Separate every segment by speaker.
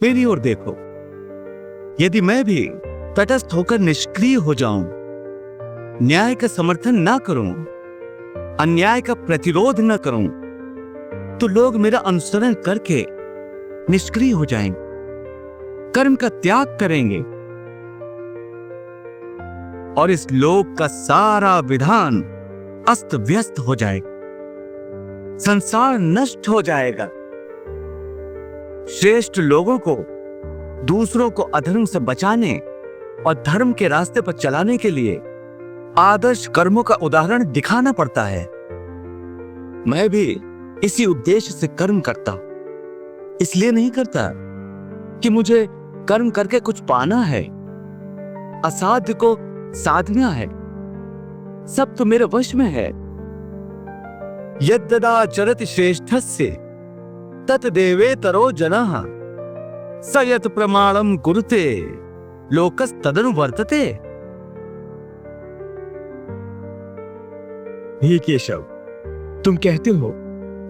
Speaker 1: मेरी ओर देखो। यदि मैं भी तटस्थ होकर निष्क्रिय हो जाऊं, न्याय का समर्थन ना करूं, अन्याय का प्रतिरोध न करूं, तो लोग मेरा अनुसरण करके निष्क्रिय हो जाएंगे, कर्म का त्याग करेंगे और इस लोक का सारा विधान अस्त व्यस्त हो जाएगा, संसार नष्ट हो जाएगा। श्रेष्ठ लोगों को दूसरों को अधर्म से बचाने और धर्म के रास्ते पर चलाने के लिए आदर्श कर्मों का उदाहरण दिखाना पड़ता है। मैं भी इसी उद्देश्य से कर्म करता हूं। इसलिए नहीं करता कि मुझे कर्म करके कुछ पाना है, असाध्य को साधना है। सब तो मेरे वश में है। यद्यदाचरति श्रेष्ठस्य तत्देवेतरो जनः स यत् प्रमाणं कुरुते लोकस्तदनुवर्तते।
Speaker 2: हे केशव, तुम कहते हो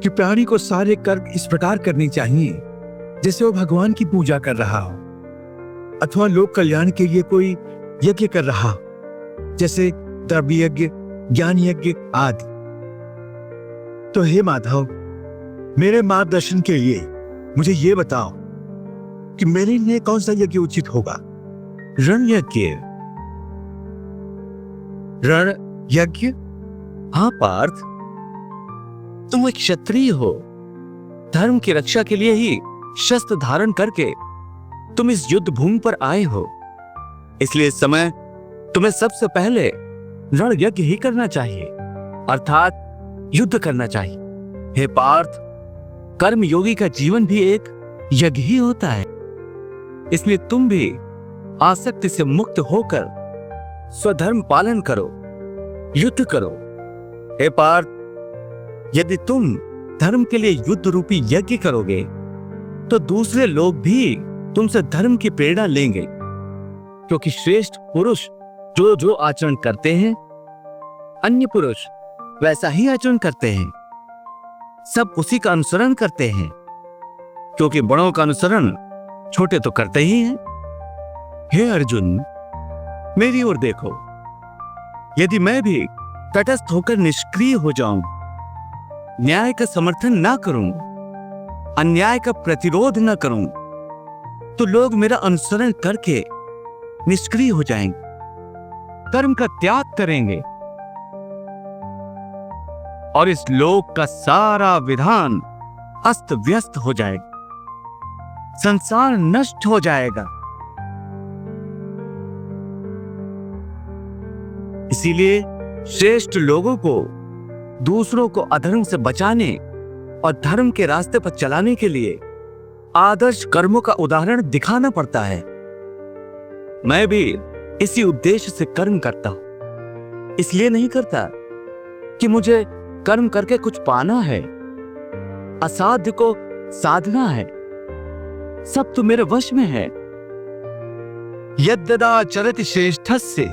Speaker 2: कि प्राणी को सारे कर्म इस प्रकार करने चाहिए जैसे वो भगवान की पूजा कर रहा हो अथवा लोक कल्याण के लिए कोई यज्ञ कर रहा हो, जैसे द्रव्य यज्ञ, ज्ञान यज्ञ आदि। तो हे माधव, मेरे मार्गदर्शन के लिए मुझे ये बताओ कि मेरे लिए कौन सा यज्ञ उचित होगा।
Speaker 1: रण यज्ञ।
Speaker 2: रण यज्ञ?
Speaker 1: हाँ पार्थ, तुम एक क्षत्रिय हो। धर्म की रक्षा के लिए ही शस्त्र धारण करके तुम इस युद्ध भूमि पर आए हो। इसलिए इस समय तुम्हें सबसे पहले रण यज्ञ ही करना चाहिए, अर्थात युद्ध करना चाहिए। हे पार्थ, कर्म योगी का जीवन भी एक यज्ञ ही होता है। इसलिए तुम भी आसक्ति से मुक्त होकर स्वधर्म पालन करो, युद्ध करो। हे पार्थ, यदि तुम धर्म के लिए युद्ध रूपी यज्ञ करोगे तो दूसरे लोग भी तुमसे धर्म की प्रेरणा लेंगे, क्योंकि श्रेष्ठ पुरुष जो जो आचरण करते हैं, अन्य पुरुष वैसा ही आचरण करते हैं। सब उसी का अनुसरण करते हैं, क्योंकि बड़ों का अनुसरण छोटे तो करते ही हैं। हे अर्जुन, मेरी ओर देखो। यदि मैं भी तटस्थ होकर निष्क्रिय हो जाऊं, न्याय का समर्थन ना करूं, अन्याय का प्रतिरोध ना करूं, तो लोग मेरा अनुसरण करके निष्क्रिय हो जाएंगे, कर्म का त्याग करेंगे और इस लोक का सारा विधान अस्त व्यस्त हो जाएगा, संसार नष्ट हो जाएगा। इसीलिए श्रेष्ठ लोगों को दूसरों को अधर्म से बचाने और धर्म के रास्ते पर चलाने के लिए आदर्श कर्मों का उदाहरण दिखाना पड़ता है। मैं भी इसी उद्देश्य से कर्म करता हूं। इसलिए नहीं करता कि मुझे कर्म करके कुछ पाना है, असाध्य को साधना है। सब तो मेरे वश में है। यद्यदाचरति श्रेष्ठस्य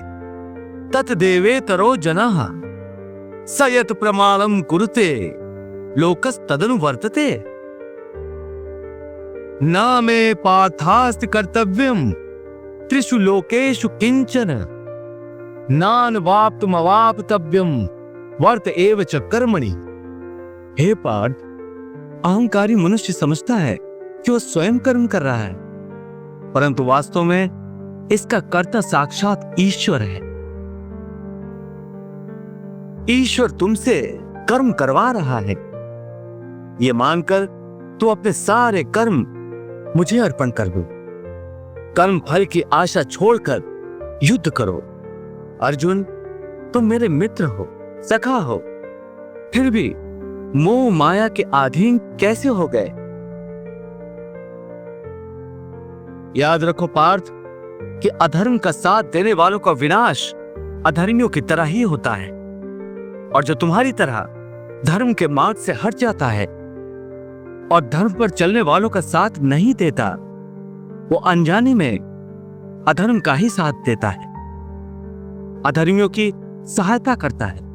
Speaker 1: तत्देवेतरो जनः स यत् प्रमाणं कुरुते लोकस्तदनुवर्तते। न मे पार्थास्ति कर्तव्यं त्रिषु लोकेषु किंचन नानवाप्तुमवाप्तव्यं वर्त एव च कर्मणि। हे पार्थ, अहंकारी मनुष्य समझता है कि वो स्वयं कर्म कर रहा है, परंतु वास्तव में इसका कर्ता साक्षात ईश्वर है। ईश्वर तुमसे कर्म करवा रहा है। ये मानकर तू अपने सारे कर्म मुझे अर्पण कर दो। कर्म फल की आशा छोड़कर युद्ध करो। अर्जुन, तुम मेरे मित्र हो, सखा हो, फिर भी मोह माया के अधीन कैसे हो गए? याद रखो पार्थ कि अधर्म का साथ देने वालों का विनाश अधर्मियों की तरह ही होता है, और जो तुम्हारी तरह धर्म के मार्ग से हट जाता है और धर्म पर चलने वालों का साथ नहीं देता, वो अनजाने में अधर्म का ही साथ देता है, अधर्मियों की सहायता करता है।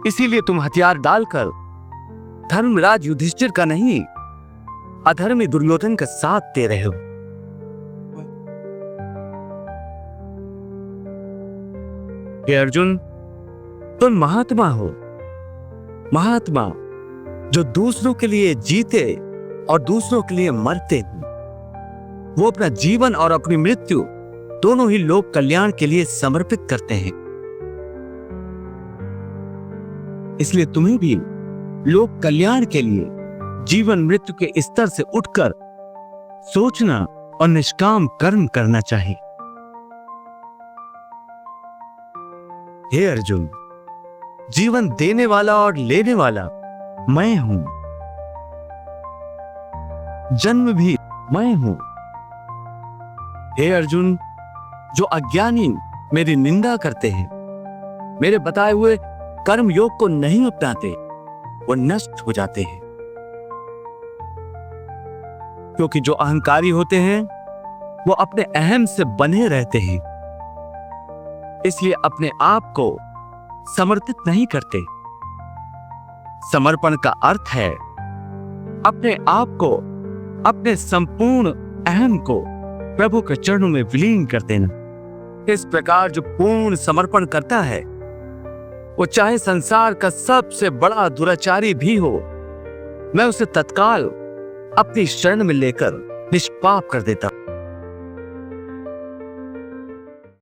Speaker 1: इसीलिए तुम हथियार डालकर धर्मराज युधिष्ठिर का नहीं, अधर्मी दुर्योधन का साथ दे रहे हो। हे अर्जुन, तुम महात्मा हो, महात्मा जो दूसरों के लिए जीते और दूसरों के लिए मरते हैं। वो अपना जीवन और अपनी मृत्यु दोनों ही लोक कल्याण के लिए समर्पित करते हैं। इसलिए तुम्हें भी लोक कल्याण के लिए जीवन मृत्यु के स्तर से उठकर सोचना और निष्काम कर्म करना चाहिए। हे अर्जुन, जीवन देने वाला और लेने वाला मैं हूं, जन्म भी मैं हूं। हे अर्जुन, जो अज्ञानी मेरी निंदा करते हैं, मेरे बताए हुए कर्म योग को नहीं अपनाते, वो नष्ट हो जाते हैं। क्योंकि जो अहंकारी होते हैं वो अपने अहम से बने रहते हैं, इसलिए अपने आप को समर्पित नहीं करते। समर्पण का अर्थ है अपने आप को, अपने संपूर्ण अहम को प्रभु के चरणों में विलीन कर देना। इस प्रकार जो पूर्ण समर्पण करता है, वो चाहे संसार का सबसे बड़ा दुराचारी भी हो, मैं उसे तत्काल अपनी शरण में लेकर निष्पाप कर देता हूं।